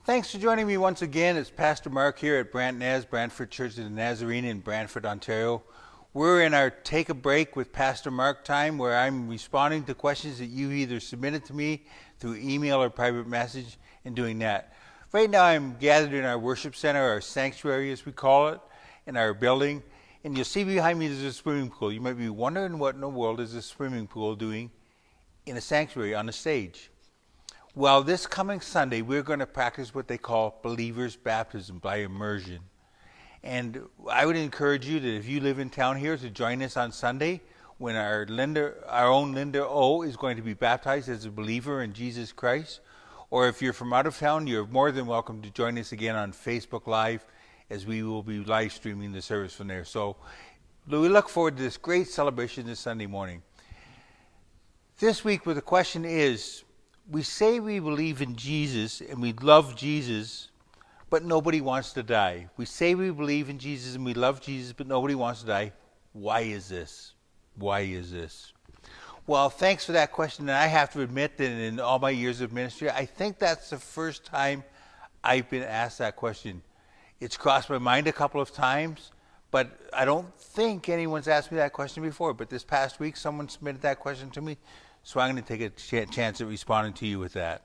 Thanks for joining me once again. It's Pastor Mark here at Brantford Church of the Nazarene in Brantford, Ontario. We're in our Take a Break with Pastor Mark time, where I'm responding to questions that you either submitted to me through email or private message and doing that. Right now I'm gathered in our worship center, our sanctuary as we call it, in our building. And you'll see behind me there's a swimming pool. You might be wondering what in the world is a swimming pool doing in a sanctuary on a stage. Well, this coming Sunday, we're going to practice what they call believer's baptism by immersion. And I would encourage you that if you live in town here to join us on Sunday when our own Linda O is going to be baptized as a believer in Jesus Christ. Or if you're from out of town, you're more than welcome to join us again on Facebook Live as we will be live streaming the service from there. So we look forward to this great celebration this Sunday morning. This week, where the question is, we say we believe in Jesus and we love Jesus, but nobody wants to die. We say we believe in Jesus and we love Jesus, but nobody wants to die. Why is this? Why is this? Well, thanks for that question. And I have to admit that in all my years of ministry, I think that's the first time I've been asked that question. It's crossed my mind a couple of times, but I don't think anyone's asked me that question before. But this past week, someone submitted that question to me. So I'm going to take a chance at responding to you with that.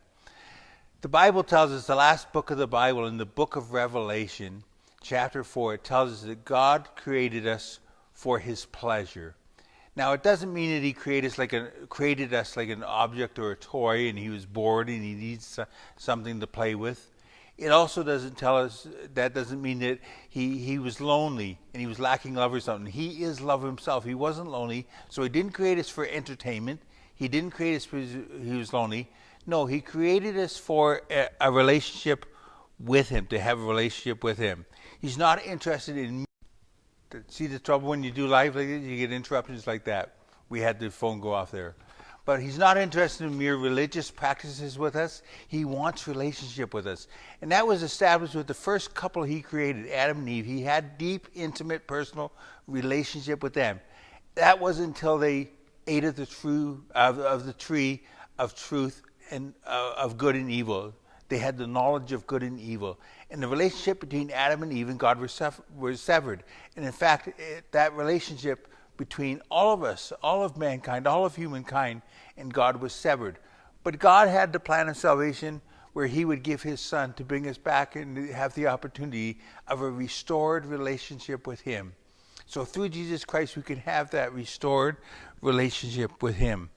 The Bible tells us, the last book of the Bible, in the book of Revelation, chapter 4, it tells us that God created us for his pleasure. Now, it doesn't mean that he created us like an object or a toy and he was bored and he needs something to play with. It also doesn't tell us, that doesn't mean that he was lonely and he was lacking love or something. He is love himself. He wasn't lonely, so he didn't create us for entertainment. He didn't create us because he was lonely. No, he created us for a relationship with him, to have a relationship with him. He's not interested in... See the trouble when you do live like this? You get interruptions like that. We had the phone go off there. But he's not interested in mere religious practices with us. He wants relationship with us. And that was established with the first couple he created, Adam and Eve. He had deep, intimate, personal relationship with them. That wasn't until they ate of the tree of truth and of good and evil. They had the knowledge of good and evil. And the relationship between Adam and Eve and God was severed. And in fact, that relationship between all of us, all of mankind, all of humankind, and God was severed. But God had the plan of salvation where he would give his son to bring us back and have the opportunity of a restored relationship with him. So through Jesus Christ, we can have that restored relationship with him.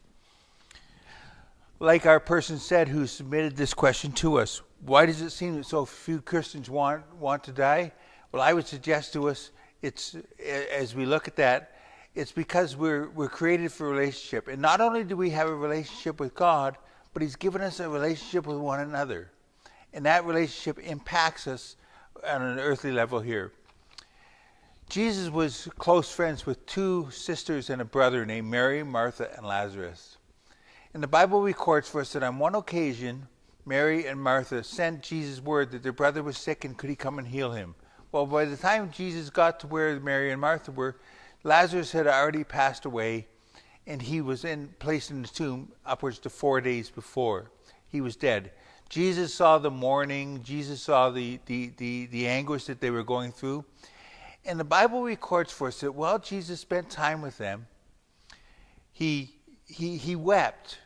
Like our person said who submitted this question to us, why does it seem that so few Christians want to die? Well, I would suggest to us, it's as we look at that, it's because we're created for a relationship. And not only do we have a relationship with God, but he's given us a relationship with one another. And that relationship impacts us on an earthly level here. Jesus was close friends with two sisters and a brother named Mary, Martha, and Lazarus. And the Bible records for us that on one occasion, Mary and Martha sent Jesus word that their brother was sick and could he come and heal him. Well, by the time Jesus got to where Mary and Martha were, Lazarus had already passed away and he was placed in the tomb upwards to 4 days before. He was dead. Jesus saw the mourning. Jesus saw the anguish that they were going through. And the Bible records for us that while Jesus spent time with them, he wept.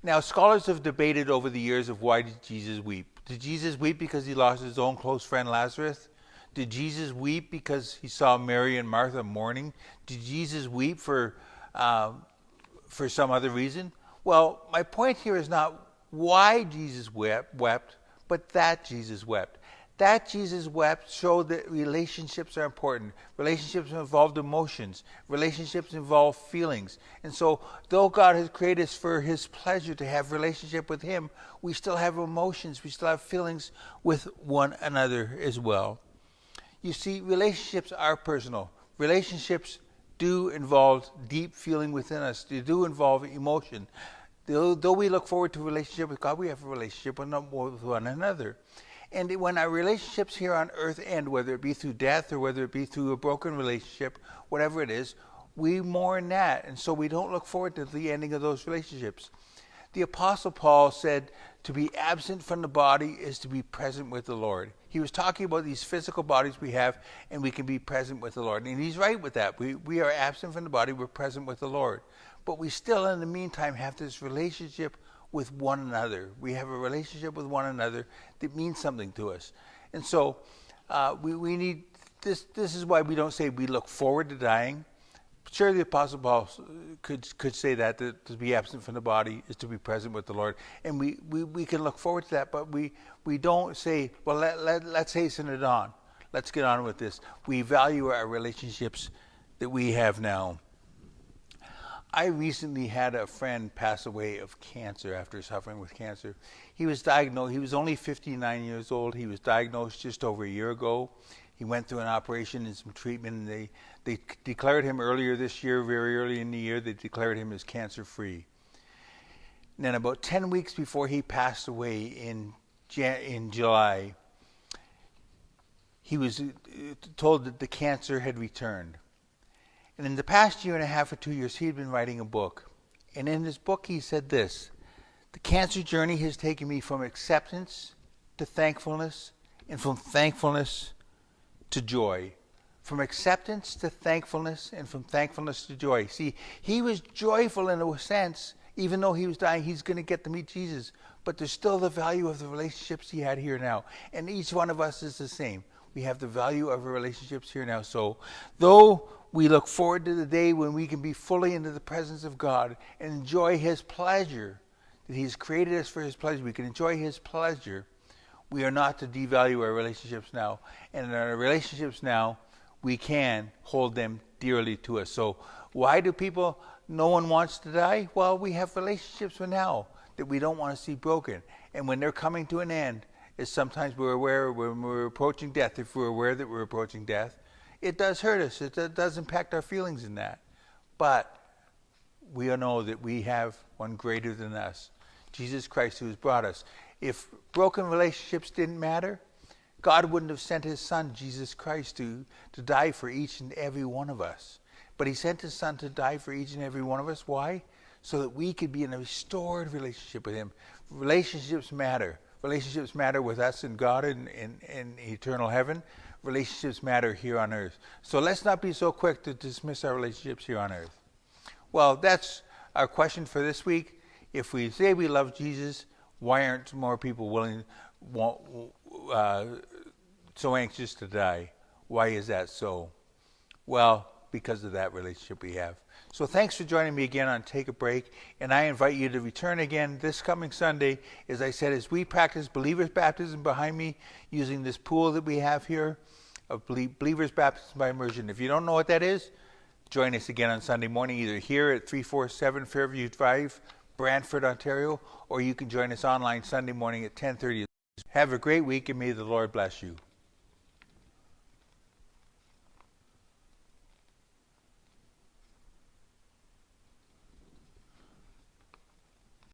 Now, scholars have debated over the years of why did Jesus weep. Did Jesus weep because he lost his own close friend Lazarus? Did Jesus weep because he saw Mary and Martha mourning? Did Jesus weep for some other reason? Well, my point here is not why Jesus wept, but that Jesus wept. That Jesus wept showed that relationships are important. Relationships involve emotions. Relationships involve feelings. And so, though God has created us for his pleasure to have relationship with him, we still have emotions. We still have feelings with one another as well. You see, relationships are personal. Relationships do involve deep feeling within us. They do involve emotion. Though we look forward to a relationship with God, we have a relationship with one another. And when our relationships here on earth end, whether it be through death or whether it be through a broken relationship, whatever it is, we mourn that. And so we don't look forward to the ending of those relationships. The Apostle Paul said to be absent from the body is to be present with the Lord. He was talking about these physical bodies we have, and we can be present with the Lord. And he's right with that. We are absent from the body, we're present with the Lord. But we still, in the meantime, have this relationship with one another. We have a relationship with one another that means something to us. And so we need, this is why we don't say we look forward to dying. Sure, the Apostle Paul could say that to be absent from the body is to be present with the Lord. And we can look forward to that, but we don't say, well, let's hasten it on. Let's get on with this. We value our relationships that we have now. I recently had a friend pass away of cancer after suffering with cancer. He was diagnosed, he was only 59 years old. He was diagnosed just over a year ago. He went through an operation and some treatment, and they declared him earlier this year, very early in the year, they declared him as cancer-free. And then about 10 weeks before he passed away in July, he was told that the cancer had returned. And in the past year and a half or 2 years, he had been writing a book. And in his book, he said this: the cancer journey has taken me from acceptance to thankfulness, and from thankfulness to joy. From acceptance to thankfulness, and from thankfulness to joy. See, he was joyful in a sense, even though he was dying, he's going to get to meet Jesus. But there's still the value of the relationships he had here now. And each one of us is the same. We have the value of our relationships here now. So, though we look forward to the day when we can be fully into the presence of God and enjoy his pleasure, that he's created us for his pleasure, we can enjoy his pleasure. We are not to devalue our relationships now. And in our relationships now, we can hold them dearly to us. So why do no one wants to die? Well, we have relationships with now that we don't want to see broken. And when they're coming to an end, is sometimes we're aware when we're approaching death, if we're aware that we're approaching death, it does hurt us. It does impact our feelings in that. But we know that we have one greater than us, Jesus Christ, who has brought us. If broken relationships didn't matter, God wouldn't have sent his son, Jesus Christ, to die for each and every one of us. But he sent his son to die for each and every one of us. Why? So that we could be in a restored relationship with him. Relationships matter. Relationships matter with us and God in eternal heaven. Relationships matter here on earth. So let's not be so quick to dismiss our relationships here on earth. Well, that's our question for this week. If we say we love Jesus, why aren't more people so anxious to die? Why is that so? Well, because of that relationship we have. So thanks for joining me again on Take a Break, and I invite you to return again this coming Sunday, as I said, as we practice believers' baptism behind me using this pool that we have here of believers' baptism by immersion. If you don't know what that is, join us again on Sunday morning, either here at 347 Fairview Drive, Brantford, Ontario, or you can join us online Sunday morning at 10:30. Have a great week, and may the Lord bless you.